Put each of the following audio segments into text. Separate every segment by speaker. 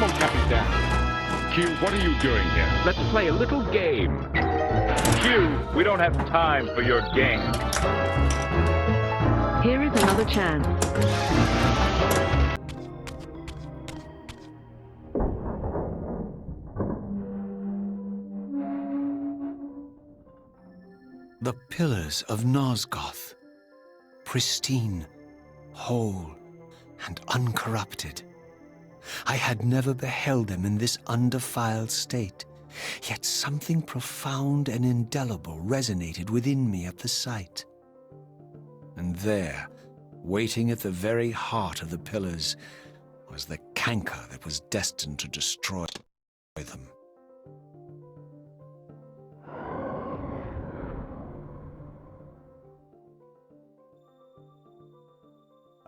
Speaker 1: mon capitaine.
Speaker 2: Q, what are you doing here?
Speaker 1: Let's play a little game.
Speaker 2: Q, we don't have time for your game.
Speaker 3: Here is another chance.
Speaker 4: The pillars of Nosgoth, pristine, whole, and uncorrupted. I had never beheld them in this undefiled state, yet something profound and indelible resonated within me at the sight. And there, waiting at the very heart of the pillars, was the canker that was destined to destroy them.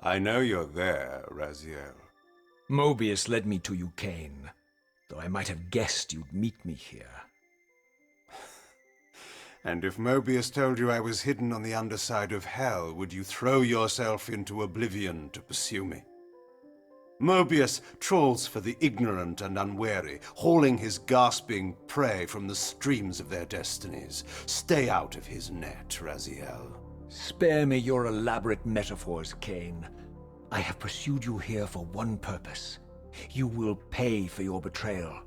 Speaker 5: I know you're there, Raziel.
Speaker 4: Mobius led me to you, Kain, though I might have guessed you'd meet me here.
Speaker 5: And if Mobius told you I was hidden on the underside of hell, would you throw yourself into oblivion to pursue me? Mobius trawls for the ignorant and unwary, hauling his gasping prey from the streams of their destinies. Stay out of his net, Raziel.
Speaker 4: Spare me your elaborate metaphors, Kain. I have pursued you here for one purpose. You will pay for your betrayal,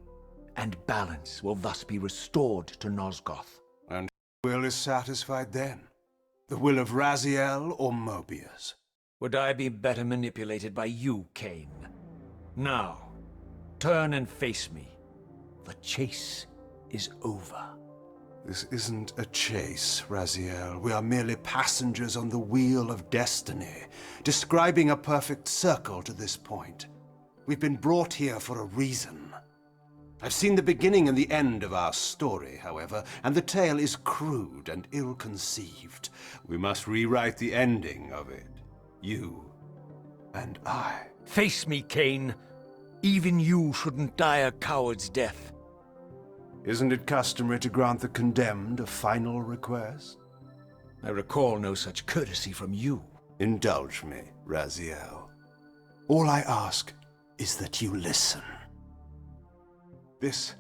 Speaker 4: and balance will thus be restored to Nosgoth.
Speaker 5: And will is satisfied then? The will of Raziel or Mobius?
Speaker 4: Would I be better manipulated by you, Kain? Now, turn and face me. The chase is over.
Speaker 5: This isn't a chase, Raziel. We are merely passengers on the wheel of destiny, describing a perfect circle to this point. We've been brought here for a reason. I've seen the beginning and the end of our story, however, and the tale is crude and ill-conceived. We must rewrite the ending of it. You and I.
Speaker 4: Face me, Kain. Even you shouldn't die a coward's death.
Speaker 5: Isn't it customary to grant the condemned a final request?
Speaker 4: I recall no such courtesy from you.
Speaker 5: Indulge me, Raziel. All I ask is that you listen. This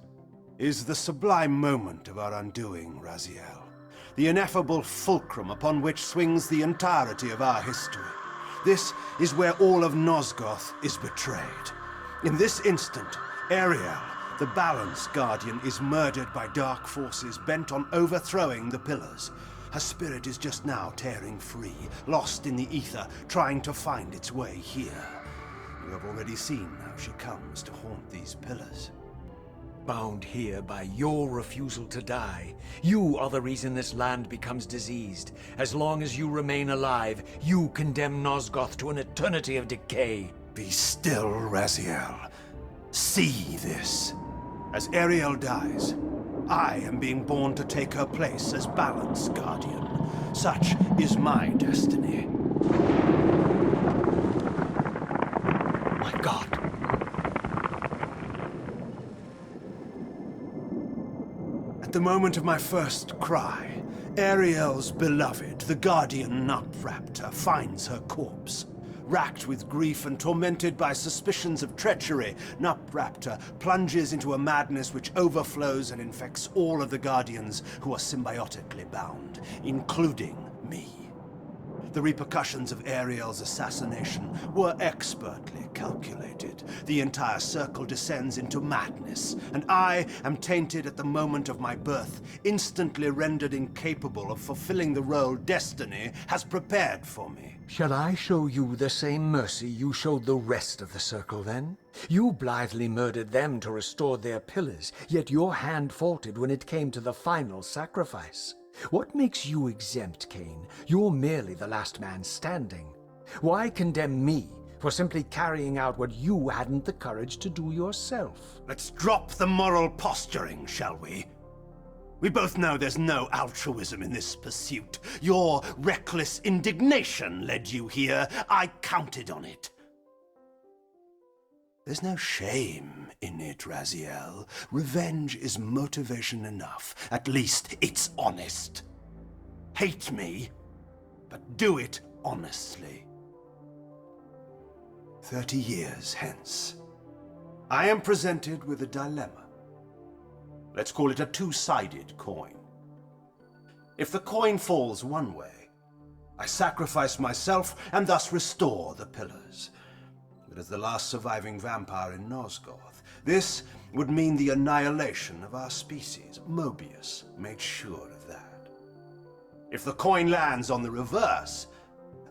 Speaker 5: is the sublime moment of our undoing, Raziel. The ineffable fulcrum upon which swings the entirety of our history. This is where all of Nosgoth is betrayed. In this instant, Ariel, the Balance Guardian, is murdered by dark forces bent on overthrowing the pillars. Her spirit is just now tearing free, lost in the ether, trying to find its way here. You have already seen how she comes to haunt these pillars.
Speaker 4: Bound here by your refusal to die. You are the reason this land becomes diseased. As long as you remain alive, you condemn Nosgoth to an eternity of decay.
Speaker 5: Be still, Raziel. See this. As Ariel dies, I am being born to take her place as Balance Guardian. Such is my destiny.
Speaker 4: My God.
Speaker 5: At the moment of my first cry, Ariel's beloved, the Guardian Nupraptor, finds her corpse. Racked with grief and tormented by suspicions of treachery, Nupraptor plunges into a madness which overflows and infects all of the Guardians who are symbiotically bound, including me. The repercussions of Ariel's assassination were expertly calculated. The entire circle descends into madness, and I am tainted at the moment of my birth, instantly rendered incapable of fulfilling the role destiny has prepared for me.
Speaker 4: Shall I show you the same mercy you showed the rest of the circle, then? You blithely murdered them to restore their pillars, yet your hand faltered when it came to the final sacrifice. What makes you exempt, Kain? You're merely the last man standing. Why condemn me for simply carrying out what you hadn't the courage to do yourself?
Speaker 5: Let's drop the moral posturing, shall we? We both know there's no altruism in this pursuit. Your reckless indignation led you here. I counted on it. There's no shame in it, Raziel. Revenge is motivation enough. At least it's honest. Hate me, but do it honestly. 30 years hence, I am presented with a dilemma. Let's call it a two-sided coin. If the coin falls one way, I sacrifice myself and thus restore the pillars. But as the last surviving vampire in Nosgoth, this would mean the annihilation of our species. Mobius made sure of that. If the coin lands on the reverse,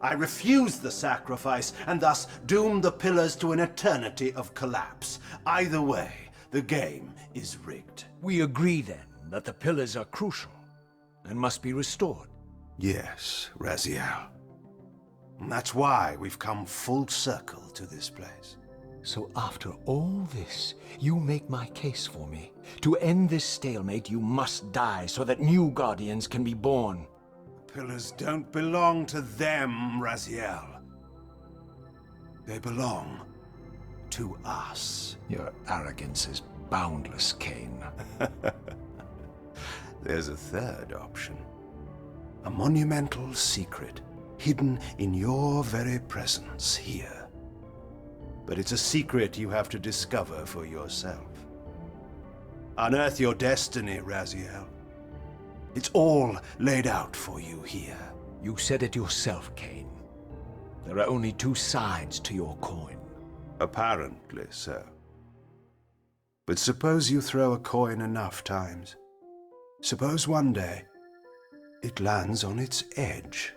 Speaker 5: I refuse the sacrifice and thus doom the pillars to an eternity of collapse. Either way, the game is rigged.
Speaker 4: We agree then that the pillars are crucial and must be restored.
Speaker 5: Yes, Raziel. And that's why we've come full circle to this place.
Speaker 4: So after all this, you make my case for me. To end this stalemate, you must die so that new guardians can be born.
Speaker 5: The pillars don't belong to them, Raziel. They belong to us.
Speaker 4: Your arrogance is boundless, Kain.
Speaker 5: There's a third option. A monumental secret, hidden in your very presence here. But it's a secret you have to discover for yourself. Unearth your destiny, Raziel. It's all laid out for you here.
Speaker 4: You said it yourself, Kain. There are only two sides to your coin.
Speaker 5: Apparently so. But suppose you throw a coin enough times. Suppose one day it lands on its edge.